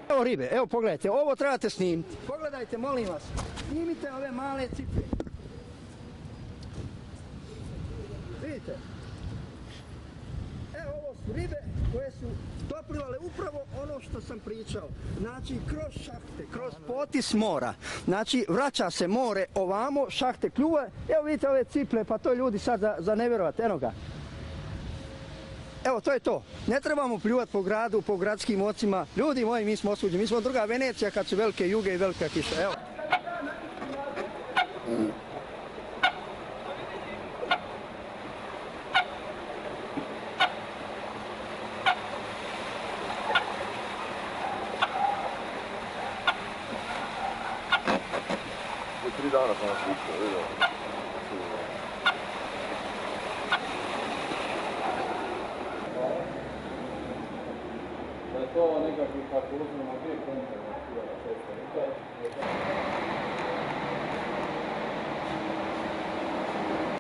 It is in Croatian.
Evo ribe, evo pogledajte, ovo trebate snimiti. Pogledajte, molim vas, snimite ove male cipe. Vidite? Evo ovo su ribe koje su doplivale upravo ono što sam pričao. Znači kroz šahte, kroz potis mora. Znači vraća se more ovamo, šahte kljuva. Evo vidite ove ciple, pa to ljudi sad za ne vjerovati, eno ga. Evo, to je to. Ne trebamo pljuvati po gradu, po gradskim ocima. Ljudi moji, mi smo osuđeni. Mi smo druga Venecija kad su velike juge i velika kiša. Evo. Tri dana sam vas vidio, vidio. Da je to nekakvi, kako uzmemo,